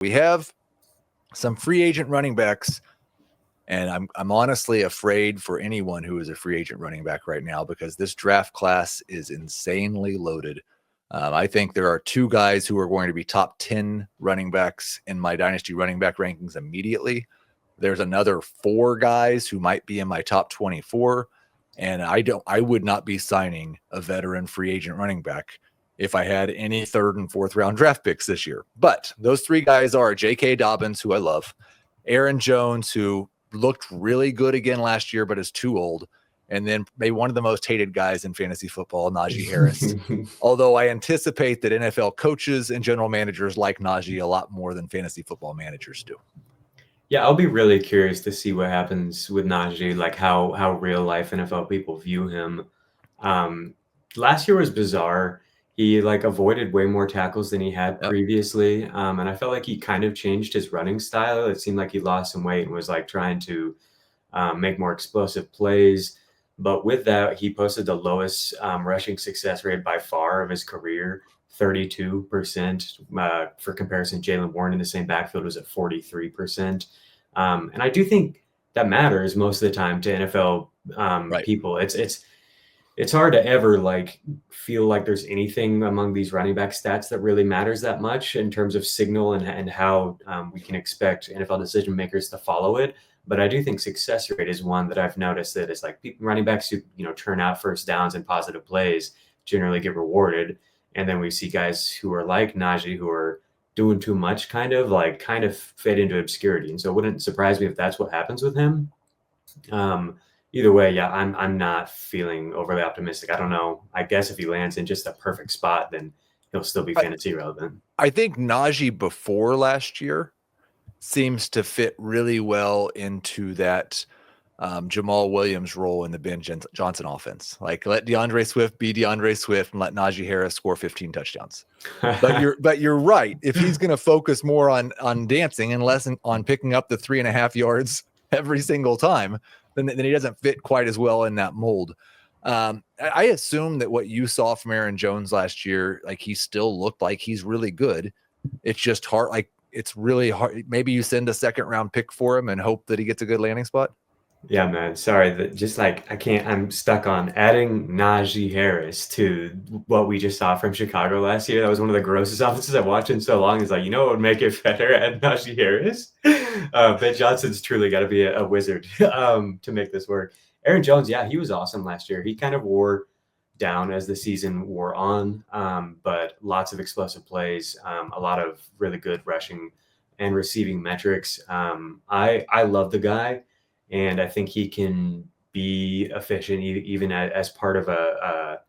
We have some free agent running backs, and I'm honestly afraid for anyone who is a free agent running back right now because this draft class is insanely loaded. I think there are 2 guys who are going to be top 10 running backs in my Dynasty running back rankings immediately. There's another 4 guys who might be in my top 24, and I would not be signing a veteran free agent running back if I had any 3rd and 4th round draft picks this year. But those 3 guys are JK Dobbins, who I love, Aaron Jones, who looked really good again last year, but is too old, and then maybe one of the most hated guys in fantasy football, Najee Harris. Although I anticipate that NFL coaches and general managers like Najee a lot more than fantasy football managers do. Yeah, I'll be really curious to see what happens with Najee, like how real life NFL people view him. Last year was bizarre. He like avoided way more tackles than he had previously. And I felt like he kind of changed his running style. It seemed like he lost some weight and was like trying to make more explosive plays. But with that, he posted the lowest rushing success rate by far of his career, 32%. For comparison, Jaylen Warren in the same backfield was at 43%. And I do think that matters most of the time to NFL people. It's hard to ever like feel like there's anything among these running back stats that really matters that much in terms of signal and how we can expect NFL decision makers to follow it. But I do think success rate is one that I've noticed that it's like running backs who, turn out first downs and positive plays generally get rewarded. And then we see guys who are like Najee who are doing too much kind of fade into obscurity. And so it wouldn't surprise me if that's what happens with him. Either way, yeah, I'm not feeling overly optimistic. I don't know. I guess if he lands in just a perfect spot, then he'll still be fantasy relevant. I think Najee before last year seems to fit really well into that Jamal Williams role in the Ben Johnson offense. Like let DeAndre Swift be DeAndre Swift and let Najee Harris score 15 touchdowns. But you're right. If he's going to focus more on dancing and less on picking up the 3.5 yards every single time, then he doesn't fit quite as well in that mold. I assume that what you saw from Aaron Jones last year, like he still looked like he's really good. It's just hard. Like it's really hard. Maybe you send a 2nd round pick for him and hope that he gets a good landing spot. Yeah, man. Sorry that just like I'm stuck on adding Najee Harris to what we just saw from Chicago last year. That was one of the grossest offenses I've watched in so long. It's like, what would make it better? Add Najee Harris. Ben Johnson's truly got to be a wizard to make this work. Aaron Jones, yeah, he was awesome last year. He kind of wore down as the season wore on, but lots of explosive plays, a lot of really good rushing and receiving metrics. I love the guy. And I think he can be efficient even as part of a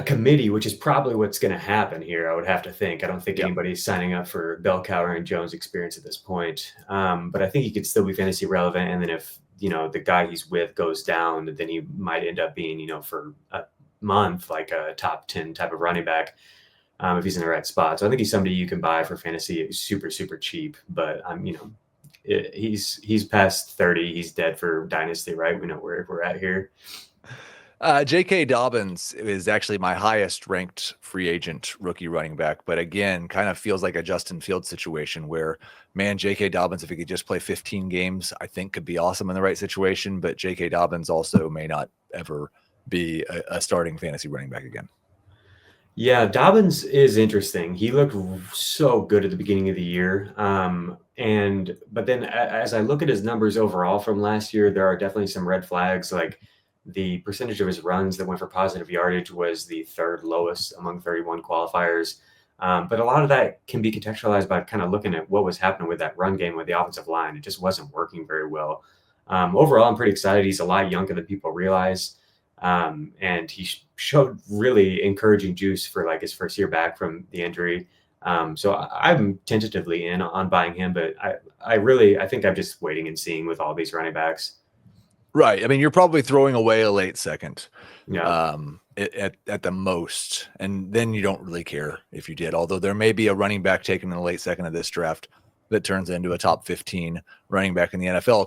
committee, which is probably what's going to happen here. I would have to think. I don't think anybody's signing up for bell cow Aaron Jones experience at this point. But I think he could still be fantasy relevant. And then if, the guy he's with goes down, then he might end up being, for a month, like a top 10 type of running back. If he's in the right spot. So I think he's somebody you can buy for fantasy super, super cheap, but he's past 30. He's dead for Dynasty, right? We know where we're at here. JK Dobbins is actually my highest ranked free agent rookie running back, but again, kind of feels like a Justin Fields situation where, man, JK Dobbins, if he could just play 15 games, I think could be awesome in the right situation, but JK Dobbins also may not ever be a starting fantasy running back again. Yeah, Dobbins is interesting. He looked so good at the beginning of the year. But then as I look at his numbers overall from last year, there are definitely some red flags. Like the percentage of his runs that went for positive yardage was the 3rd lowest among 31 qualifiers. But a lot of that can be contextualized by kind of looking at what was happening with that run game with the offensive line. It just wasn't working very well. Overall, I'm pretty excited. He's a lot younger than people realize. And he showed really encouraging juice for like his first year back from the injury. So I'm tentatively in on buying him, but I think I'm just waiting and seeing with all these running backs. Right. I mean, you're probably throwing away a late 2nd at the most, and then you don't really care if you did, although there may be a running back taken in the late 2nd of this draft that turns into a top 15 running back in the NFL